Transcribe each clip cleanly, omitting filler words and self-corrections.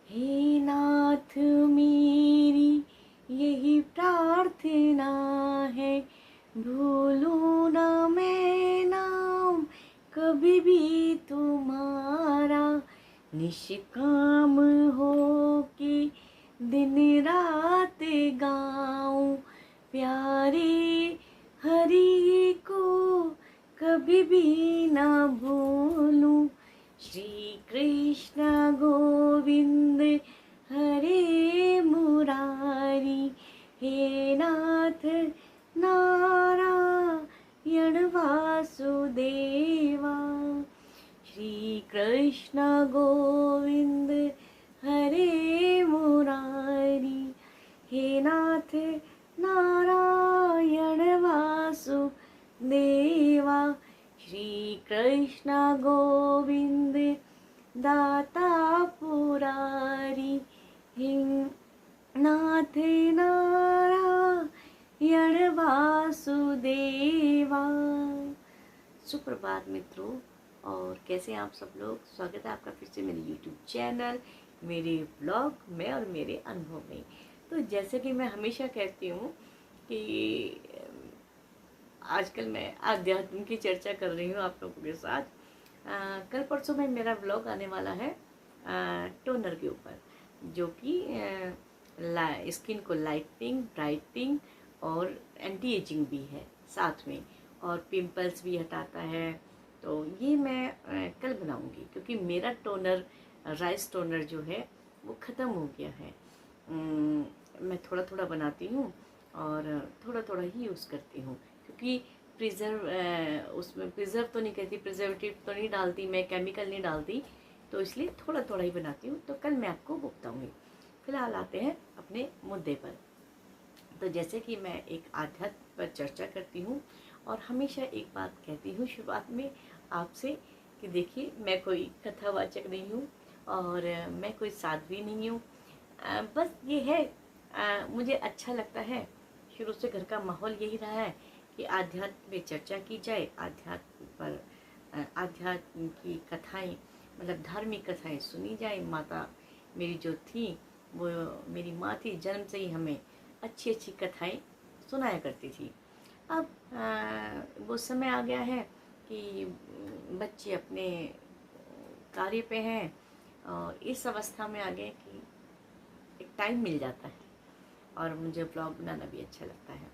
हे नाथ मेरी यही प्रार्थना है, भूलूं ना मैं नाम कभी भी तुम्हारा, निष्काम हो के दिन रात गाऊं, प्यारे हरि को कभी भी ना भूलूं। श्री कृष्ण गोविंद हरे मुरारी, हे नाथ नारायण वासुदेवा। श्री कृष्ण गोविंद हरे मुरारी, हे नाथ नारायण वासुदेवा। श्री कृष्ण गोविंद दाता पुरारी, हे नाथ नारायण वासुदेवा। सुप्रभात मित्रों, और कैसे हैं आप सब लोग। स्वागत है आपका फिर से मेरे YouTube चैनल, मेरे ब्लॉग में और मेरे अनुभव में। तो जैसे कि मैं हमेशा कहती हूँ कि आजकल मैं आध्यात्म की चर्चा कर रही हूँ आप लोगों के साथ। कल परसों में मेरा ब्लॉग आने वाला है टोनर के ऊपर, जो कि स्किन को लाइटनिंग, ब्राइटनिंग और एंटी एजिंग भी है साथ में, और पिंपल्स भी हटाता है। तो ये मैं कल बनाऊंगी, क्योंकि मेरा टोनर, राइस टोनर जो है वो ख़त्म हो गया है। मैं थोड़ा थोड़ा बनाती हूँ और थोड़ा थोड़ा ही यूज़ करती हूँ, क्योंकि उसमें प्रिजर्व तो नहीं कहती, प्रिजर्वेटिव तो नहीं डालती मैं, केमिकल नहीं डालती, तो इसलिए थोड़ा थोड़ा ही बनाती हूँ। तो कल मैं आपको बताऊँगी। फिलहाल आते हैं अपने मुद्दे पर। तो जैसे कि मैं एक आध्यात्म पर चर्चा करती हूँ, और हमेशा एक बात कहती हूँ शुरुआत में आपसे कि देखिए, मैं कोई कथावाचक नहीं हूँ और मैं कोई साध्वी नहीं हूँ। बस ये है, मुझे अच्छा लगता है, शुरू से घर का माहौल यही रहा है कि आध्यात्म पे चर्चा की जाए, आध्यात्म की कथाएं, मतलब धार्मिक कथाएं सुनी जाए। माता मेरी जो थी, वो मेरी माँ थी, जन्म से ही हमें अच्छी अच्छी कथाएं सुनाया करती थी। अब वो समय आ गया है कि बच्चे अपने कार्य पे हैं, और इस अवस्था में आ गए कि एक टाइम मिल जाता है, और मुझे ब्लॉग बनाना भी अच्छा लगता है।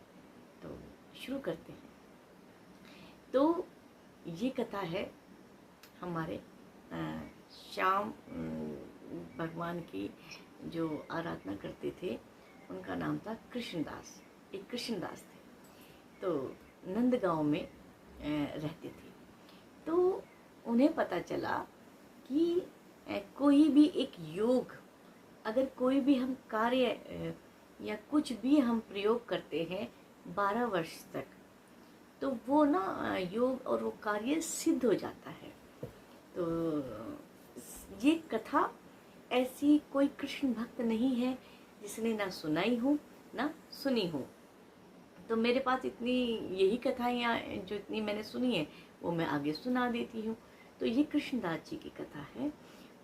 तो शुरू करते हैं। तो ये कथा है हमारे श्याम भगवान की, जो आराधना करते थे, उनका नाम था कृष्णदास। एक कृष्णदास थे, तो नंदगांव में रहते थे। तो उन्हें पता चला कि कोई भी एक योग, अगर कोई भी हम कार्य या कुछ भी हम प्रयोग करते हैं 12 वर्ष तक, तो वो ना योग और वो कार्य सिद्ध हो जाता है। तो ये कथा ऐसी कोई कृष्ण भक्त नहीं है जिसने ना सुनाई हो ना सुनी हो। तो मेरे पास इतनी यही कथाएं जो इतनी मैंने सुनी है, वो मैं आगे सुना देती हूँ। तो ये कृष्णदास जी की कथा है।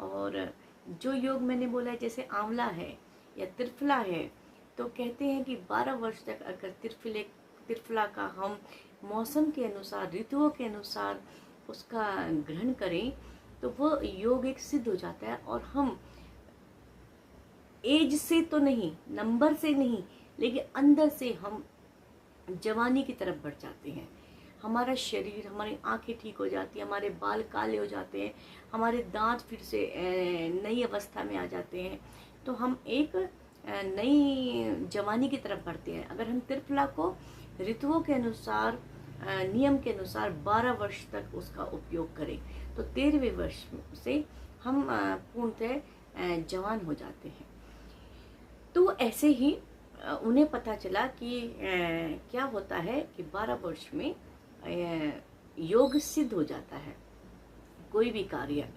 और जो योग मैंने बोला है, जैसे आंवला है या त्रिफला है, तो कहते हैं कि 12 वर्ष तक अगर त्रिफला का हम मौसम के अनुसार, ऋतुओं के अनुसार उसका ग्रहण करें, तो वो योग एक सिद्ध हो जाता है। और हम एज से तो नहीं, नंबर से नहीं, लेकिन अंदर से हम जवानी की तरफ बढ़ जाते हैं। हमारा शरीर, हमारी आंखें ठीक हो जाती हैं, हमारे बाल काले हो जाते हैं, हमारे दांत फिर से नई अवस्था में आ जाते हैं। तो हम एक नई जवानी की तरफ बढ़ते हैं। अगर हम त्रिफला को ऋतुओं के अनुसार, नियम के अनुसार 12 वर्ष तक उसका उपयोग करें, तो 13वें वर्ष से हम पूर्णतः जवान हो जाते हैं। तो ऐसे ही उन्हें पता चला कि क्या होता है कि 12 वर्ष में योग सिद्ध हो जाता है, कोई भी कार्य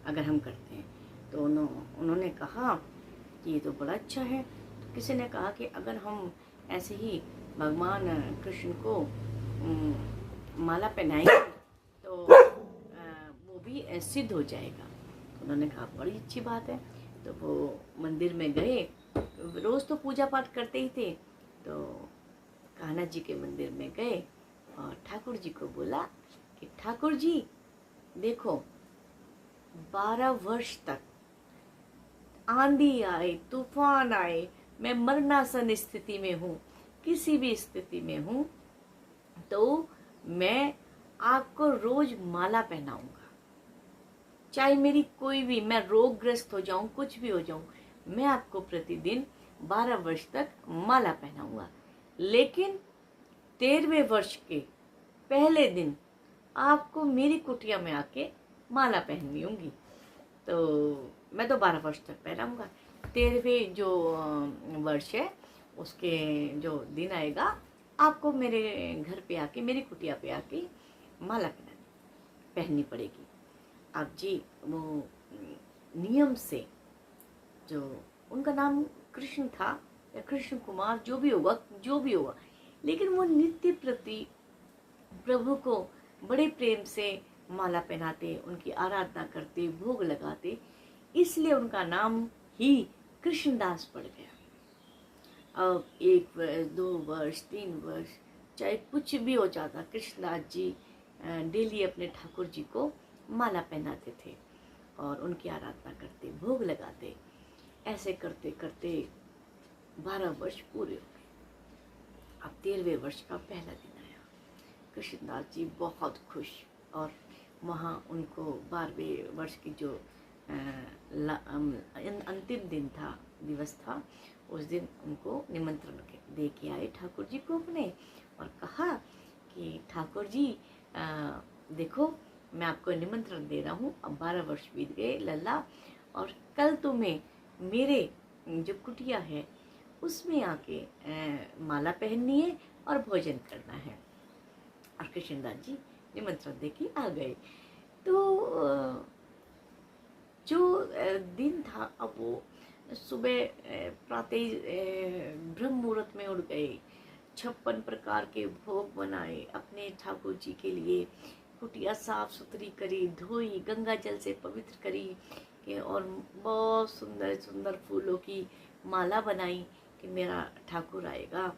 अगर हम करते हैं। तो उन्होंने कहा कि ये तो बड़ा अच्छा है। तो किसी ने कहा कि अगर हम ऐसे ही भगवान कृष्ण को माला पहनाएंगे तो वो भी सिद्ध हो जाएगा। तो उन्होंने कहा बड़ी अच्छी बात है। तो वो मंदिर में गए, रोज़ तो पूजा पाठ करते ही थे। तो कान्हा जी के मंदिर में गए और ठाकुर जी को बोला कि ठाकुर जी देखो, 12 वर्ष तक आंधी आए, तूफान आए, मैं मरणासन स्थिति में हूँ, किसी भी स्थिति में हूँ, तो मैं आपको रोज माला पहनाऊंगा। चाहे मेरी कोई भी, मैं रोगग्रस्त हो जाऊं, कुछ भी हो जाऊं, मैं आपको प्रतिदिन 12 वर्ष तक माला पहनाऊंगा। लेकिन 13वें वर्ष के पहले दिन आपको मेरी कुटिया में आके माला पहननी होगी। तो मैं तो 12 वर्ष तक पहनाऊंगा। 13वें जो वर्ष है उसके जो दिन आएगा, आपको मेरे घर पे आके, मेरी कुटिया पे आके माला पहननी पड़ेगी। अब जी वो नियम से, जो उनका नाम कृष्ण था या कृष्ण कुमार, जो भी होगा, लेकिन वो नित्य प्रति प्रभु को बड़े प्रेम से माला पहनाते, उनकी आराधना करते, भोग लगाते, इसलिए उनका नाम ही कृष्णदास पड़ गया। अब 1 वर्ष, 2 वर्ष, 3 वर्ष, चाहे कुछ भी हो जाता, कृष्णदास जी डेली अपने ठाकुर जी को माला पहनाते थे और उनकी आराधना करते, भोग लगाते। ऐसे करते करते 12 वर्ष पूरे हो गए। अब 13वें वर्ष का पहला दिन आया। कृष्णदास जी बहुत खुश, और वहाँ उनको 12वें वर्ष की जो अंतिम दिन था, दिवस था, उस दिन उनको निमंत्रण दे के आए ठाकुर जी को अपने, और कहा कि ठाकुर जी देखो, मैं आपको निमंत्रण दे रहा हूँ, अब 12 वर्ष बीत गए लल्ला, और कल तुम्हें मेरे जो कुटिया है उसमें आके माला पहननी है और भोजन करना है। और कृष्णदास जी निमंत्रण दे के आ गए। तो जो दिन था, अब वो सुबह प्रातः ब्रह्म मुहूर्त में उठ गए, 56 प्रकार के भोग बनाए अपने ठाकुर जी के लिए, कुटिया साफ सुथरी करी, धोई, गंगा जल से पवित्र करी कि, और बहुत सुंदर सुंदर फूलों की माला बनाई कि मेरा ठाकुर आएगा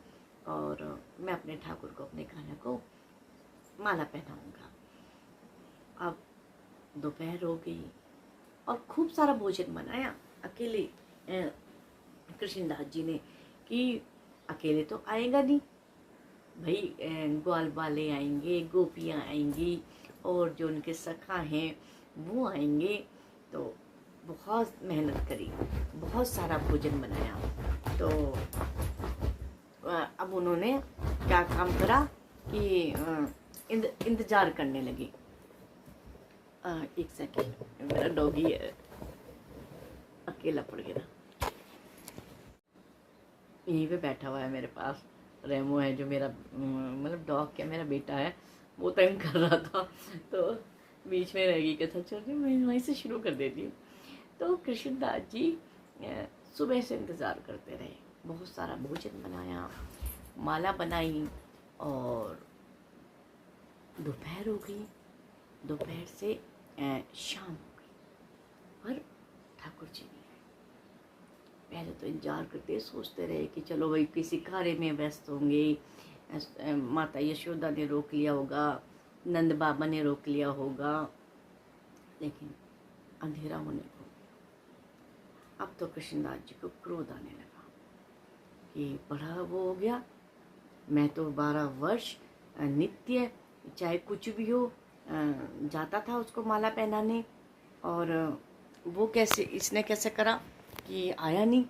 और मैं अपने ठाकुर को, अपने कान्हा को माला पहनाऊंगा। अब दोपहर हो गई और खूब सारा भोजन बनाया अकेले कृष्णदास जी ने, कि अकेले तो आएगा नहीं भाई, ग्वाल वाले आएंगे, गोपियाँ आएंगी, और जो उनके सखा हैं वो आएंगे। तो बहुत मेहनत करी, बहुत सारा भोजन बनाया। तो अब उन्होंने क्या काम करा कि इंतजार करने लगे। एक सेकेंड, मेरा डॉगी अकेला पड़ गया, यहीं पे बैठा हुआ है मेरे पास। रेमो है जो मेरा मतलब डॉग, क्या मेरा बेटा है, वो तंग कर रहा था, तो बीच में रह गई, कहता चल मैं वहीं से शुरू कर देती हूँ। तो कृष्णदास जी सुबह से इंतज़ार करते रहे, बहुत सारा भोजन बनाया, माला बनाई, और दोपहर हो गई। दोपहर से शाम हो गई, पर ठाकुर जी नहीं आए। पहले तो इंतजार करते, सोचते रहे कि चलो भाई किसी कार्य में व्यस्त होंगे, माता यशोदा ने रोक लिया होगा, नंद बाबा ने रोक लिया होगा, लेकिन अंधेरा होने को गया। अब तो कृष्णदास जी को क्रोध आने लगा कि बड़ा वो हो गया, मैं तो 12 वर्ष नित्य चाहे कुछ भी हो जाता था उसको माला पहनाने, और वो कैसे, इसने कैसे करा कि आया नहीं।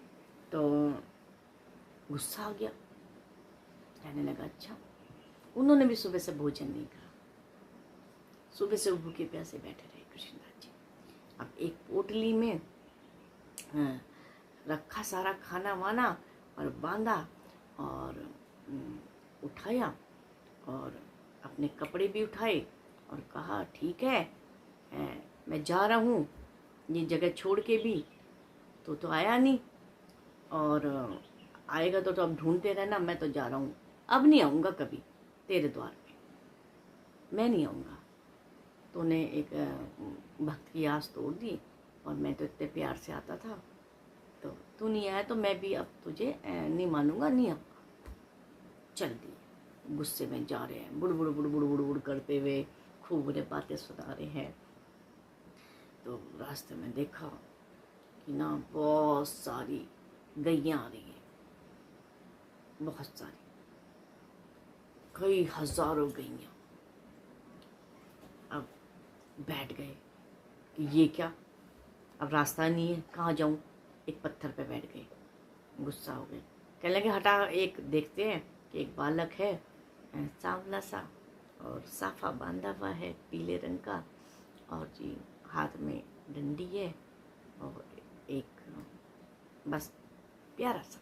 तो गुस्सा आ गया, कहने लगा अच्छा, उन्होंने भी सुबह से भोजन नहीं करा, सुबह से भूखे प्यासे बैठे रहे कृष्णदास जी। अब एक पोटली में रखा सारा खाना वाना और बांधा, और उठाया, और अपने कपड़े भी उठाए, और कहा ठीक है मैं जा रहा हूँ ये जगह छोड़ के भी, तो आया नहीं, और आएगा तो अब ढूंढते रहना, मैं तो जा रहा हूँ, अब नहीं आऊँगा कभी तेरे द्वार पे, मैं नहीं आऊँगा। तूने एक भक्त की आस तोड़ दी, और मैं तो इतने प्यार से आता था, तो तू नहीं आया तो मैं भी अब तुझे नहीं मानूंगा, नहीं अब चल दिए। गुस्से में जा रहे हैं, बुड़ बुड़ बुड़ बुड़ बुड़ बुड़ करते हुए खूब उन्हें बातें सुना रहे हैं। तो रास्ते में देखा कि ना बहुत सारी गैयाँ आ रही हैं, बहुत सारी, कई हजारों गैयाँ। अब बैठ गए कि ये क्या, अब रास्ता नहीं है, कहाँ जाऊँ। एक पत्थर पे बैठ गए, गुस्सा हो गए, कहने लगे हटा, एक देखते हैं कि एक बालक है सांवला सा और साफा बांधा हुआ है पीले रंग का, और जी हाथ में डंडी है और एक बस प्यारा सा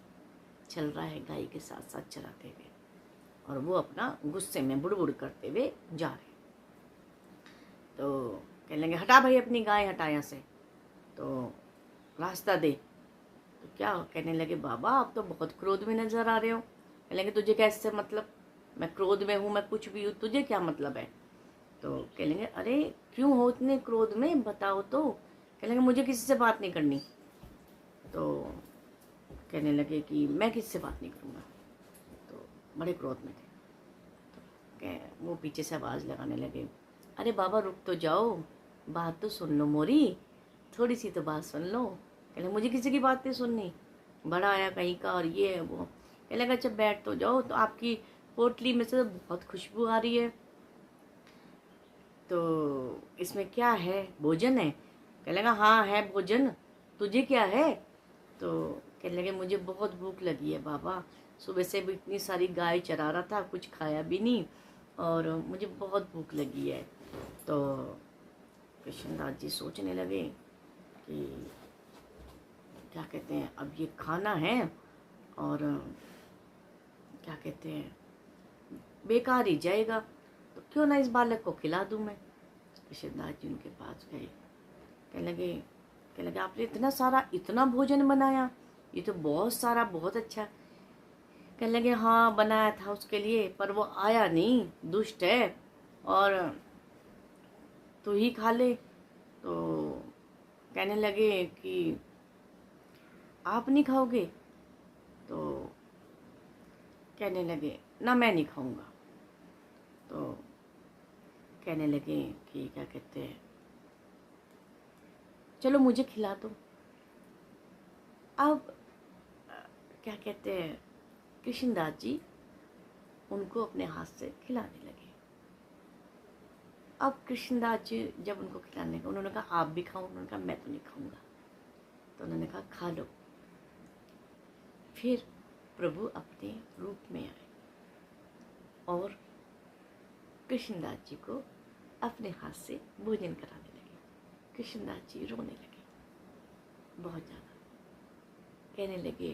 चल रहा है गाय के साथ साथ चराते हुए, और वो अपना गुस्से में बुड़बुड़ करते हुए जा रहे। तो कहने लगे हटा भाई अपनी गाय, हटा यहाँ से, तो रास्ता दे। तो क्या कहने लगे बाबा आप तो बहुत क्रोध में नजर आ रहे हो। कहने लगे तुझे कैसे मतलब, मैं क्रोध में हूँ, मैं कुछ भी हूँ, तुझे क्या मतलब है। तो कहेंगे अरे क्यों हो इतने क्रोध में, बताओ तो। कहेंगे मुझे किसी से बात नहीं करनी। तो कहने लगे कि मैं किससे बात नहीं करूँगा। तो बड़े क्रोध में थे। तो वो पीछे से आवाज़ लगाने लगे, अरे बाबा रुक तो जाओ, बात तो सुन लो मोरी, थोड़ी सी तो बात सुन लो। कहने मुझे किसी की बात नहीं सुननी, बड़ा आया कहीं का और ये है वो। कहने लगा अच्छा बैठ तो जाओ, तो आपकी पोटली में से तो बहुत खुशबू आ रही है, तो इसमें क्या है, भोजन है। कहने लगा हाँ है भोजन, तुझे क्या है। तो कहने लगे मुझे बहुत भूख लगी है बाबा, सुबह से भी इतनी सारी गाय चरा रहा था, कुछ खाया भी नहीं और मुझे बहुत भूख लगी है। तो कृष्णदास जी सोचने लगे कि क्या कहते हैं, अब ये खाना है और क्या कहते हैं बेकार ही जाएगा, तो क्यों ना इस बालक को खिला दूं मैं। कृष्णदास जी उनके पास गए, कहने लगे आपने इतना सारा, इतना भोजन बनाया, ये तो बहुत सारा, बहुत अच्छा। कहने लगे हाँ बनाया था उसके लिए, पर वो आया नहीं, दुष्ट है, और तू ही खा ले। तो कहने लगे कि आप नहीं खाओगे। तो कहने लगे ना मैं नहीं खाऊंगा। तो कहने लगे कि क्या कहते हैं चलो मुझे खिला दो। अब क्या कहते हैं कृष्णदास जी उनको अपने हाथ से खिलाने लगे। अब कृष्णदास जी जब उनको खिलाने का, उन्होंने कहा आप भी खाओ, उन्होंने कहा मैं तो नहीं खाऊंगा। तो उन्होंने कहा खा लो। फिर प्रभु अपने रूप में आए और कृष्णदास जी को अपने हाथ से भोजन कराने लगे। कृष्णदास जी रोने लगे बहुत ज़्यादा, कहने लगे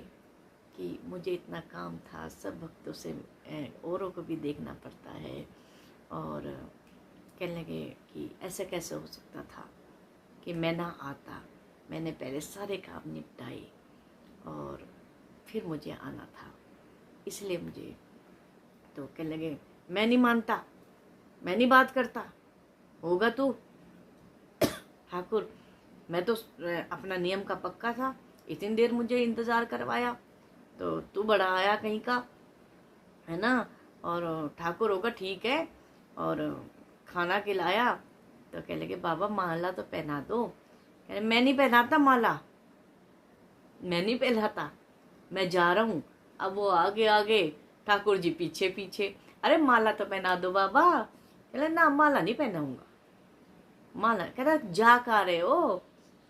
कि मुझे इतना काम था, सब भक्तों से औरों को भी देखना पड़ता है, और कहने लगे कि ऐसा कैसे हो सकता था कि मैं ना आता, मैंने पहले सारे काम निपटाए और फिर मुझे आना था, इसलिए मुझे। तो कहने लगे मैं नहीं मानता, मैं नहीं बात करता, होगा तू ठाकुर, मैं तो अपना नियम का पक्का था, इतनी देर मुझे इंतज़ार करवाया, तो तू बड़ा आया कहीं का, है ना, और ठाकुर होगा ठीक है, और खाना खिलाया। तो कह लगे बाबा माला तो पहना दो। कह मैं नहीं पहनाता माला, मैं नहीं पहनाता, मैं जा रहा हूँ। अब वो आगे आगे, ठाकुर जी पीछे पीछे, अरे माला तो पहना दो बाबा। कह ना माला नहीं पहनाऊंगा। माला कह रहा जा कहाँ रहे हो।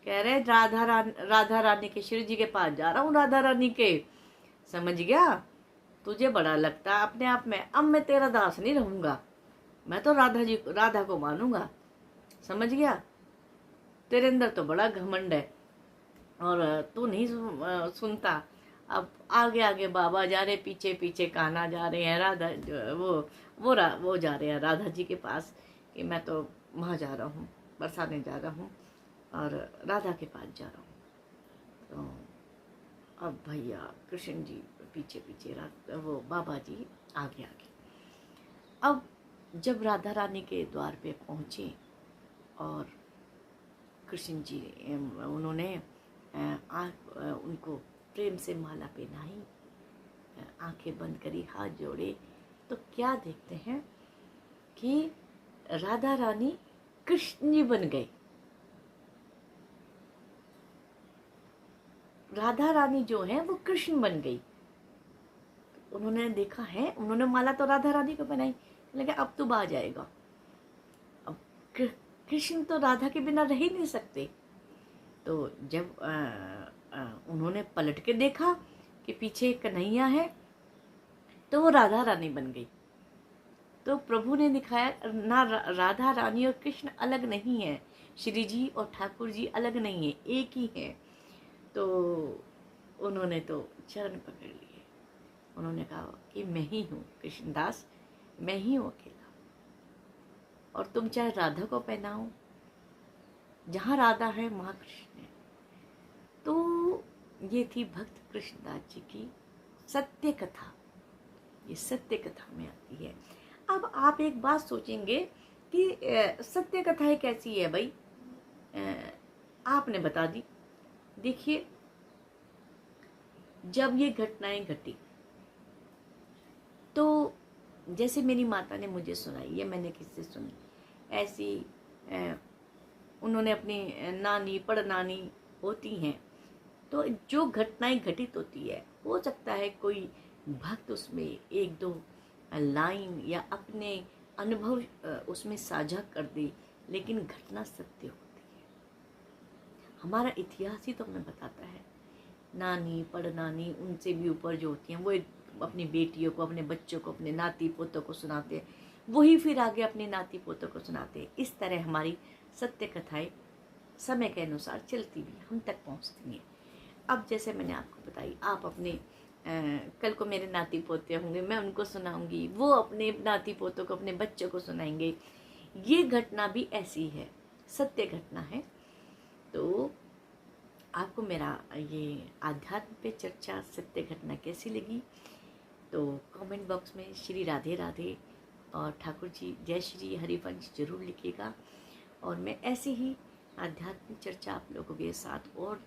कह रहे राधा रानी के, श्री जी के पास जा रहा हूँ, राधा रानी के। समझ गया, तुझे बड़ा लगता है अपने आप में, अब मैं तेरा दास नहीं रहूंगा, मैं तो राधा को मानूंगा। समझ गया, तेरे अंदर तो बड़ा घमंड है और तू नहीं सुनता। अब आगे आगे बाबा जा रहे, पीछे पीछे कान्हा जा रहे हैं, राधा वो जा रहे हैं राधा जी के पास, कि मैं तो वहाँ जा रहा हूँ, बरसाने जा रहा हूँ और राधा के पास जा रहा हूँ। तो अब भैया कृष्ण जी पीछे पीछे, वो बाबा जी आगे आगे। अब जब राधा रानी के द्वार पे पहुँचे और कृष्ण जी उन्होंने उनको प्रेम से माला पहनाई, आंखें बंद करी, हाथ जोड़े, तो क्या देखते हैं कि राधा रानी कृष्ण जी बन गए। राधा रानी जो है वो कृष्ण बन गई। उन्होंने देखा है, उन्होंने माला तो राधा रानी को पहनाई, लेकिन अब तो आ जाएगा, अब कृष्ण तो राधा के बिना रह ही नहीं सकते। तो जब उन्होंने पलट के देखा कि पीछे कन्हैया है, तो वो राधा रानी बन गई। तो प्रभु ने दिखाया ना, राधा रानी और कृष्ण अलग नहीं है, श्री जी और ठाकुर जी अलग नहीं है, एक ही है। तो उन्होंने तो चरण पकड़ लिए, उन्होंने कहा कि मैं ही हूँ कृष्णदास, मैं ही हूँ अकेला, और तुम चाहे राधा को पहनाओ, जहाँ राधा है वहाँ कृष्ण है। तो ये थी भक्त कृष्णदास जी की सत्य कथा, ये सत्य कथा में आती है। अब आप एक बात सोचेंगे कि सत्य कथाएं कैसी है भाई, आपने बता दी। देखिए, जब ये घटनाएं घटी तो जैसे मेरी माता ने मुझे सुनाई, ये मैंने किससे सुनी, ऐसी उन्होंने अपनी नानी पड़नानी होती हैं, तो जो घटनाएं घटित होती है, हो सकता है कोई भक्त उसमें एक दो लाइन या अपने अनुभव उसमें साझा कर दे, लेकिन घटना सत्य होती है। हमारा इतिहास ही तो हमें बताता है। नानी पड़नानी उनसे भी ऊपर जो होती हैं, वो अपनी बेटियों को, अपने बच्चों को, अपने नाती पोतों को सुनाते हैं, वही फिर आगे अपने नाती पोतों को सुनाते हैं। इस तरह हमारी सत्य कथाएं समय के अनुसार चलती भी हम तक पहुंचती हैं। अब जैसे मैंने आपको बताई, आप अपने कल को मेरे नाती पोते होंगे, मैं उनको सुनाऊंगी, वो अपने नाती पोतों को, अपने बच्चों को सुनाएंगे। ये घटना भी ऐसी है, सत्य घटना है। तो आपको मेरा ये आध्यात्म पे चर्चा, सत्य घटना कैसी लगी, तो कमेंट बॉक्स में श्री राधे राधे और ठाकुर जी जय श्री हरिवंश जरूर लिखिएगा। और मैं ऐसे ही आध्यात्मिक चर्चा आप लोगों के साथ और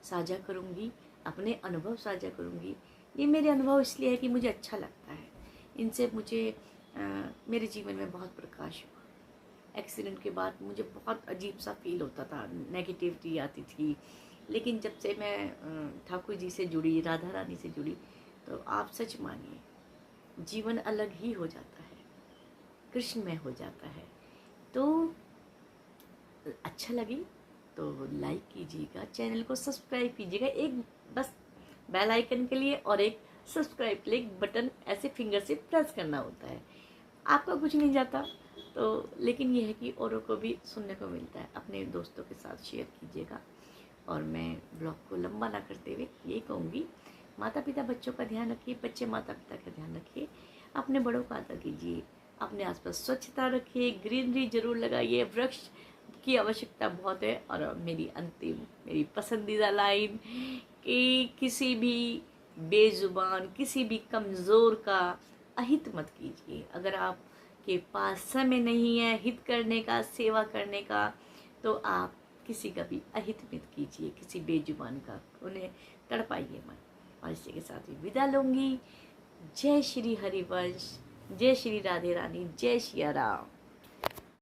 साझा करूंगी, अपने अनुभव साझा करूंगी। ये मेरे अनुभव इसलिए है कि मुझे अच्छा लगता है, इनसे मुझे मेरे जीवन में बहुत प्रकाश हुआ। एक्सीडेंट के बाद मुझे बहुत अजीब सा फील होता था, नेगेटिविटी आती थी, लेकिन जब से मैं ठाकुर जी से जुड़ी, राधा रानी से जुड़ी, तो आप सच मानिए जीवन अलग ही हो जाता है, कृष्णमय हो जाता है। तो अच्छा लगी तो लाइक कीजिएगा, चैनल को सब्सक्राइब कीजिएगा, एक बस बेल आइकन के लिए और एक सब्सक्राइब के लिए एक बटन ऐसे फिंगर से प्रेस करना होता है, आपका कुछ नहीं जाता। तो लेकिन ये है कि औरों को भी सुनने को मिलता है, अपने दोस्तों के साथ शेयर कीजिएगा। और मैं ब्लॉग को लंबा ना करते हुए यही कहूँगी, माता पिता बच्चों का ध्यान रखिए, बच्चे माता पिता का ध्यान रखिए, अपने बड़ों का आदर कीजिए, अपने आसपास स्वच्छता रखिए, ग्रीनरी जरूर लगाइए, वृक्ष की आवश्यकता बहुत है। और मेरी पसंदीदा लाइन कि किसी भी बेजुबान, किसी भी कमज़ोर का अहित मत कीजिए। अगर आपके पास समय नहीं है हित करने का, सेवा करने का, तो आप किसी का भी अहित मत कीजिए, किसी बेजुबान का, उन्हें तड़पाइए मत। और इसी के साथ ही विदा लूँगी। जय श्री हरिवंश, जय श्री राधे रानी, जय श्री राम।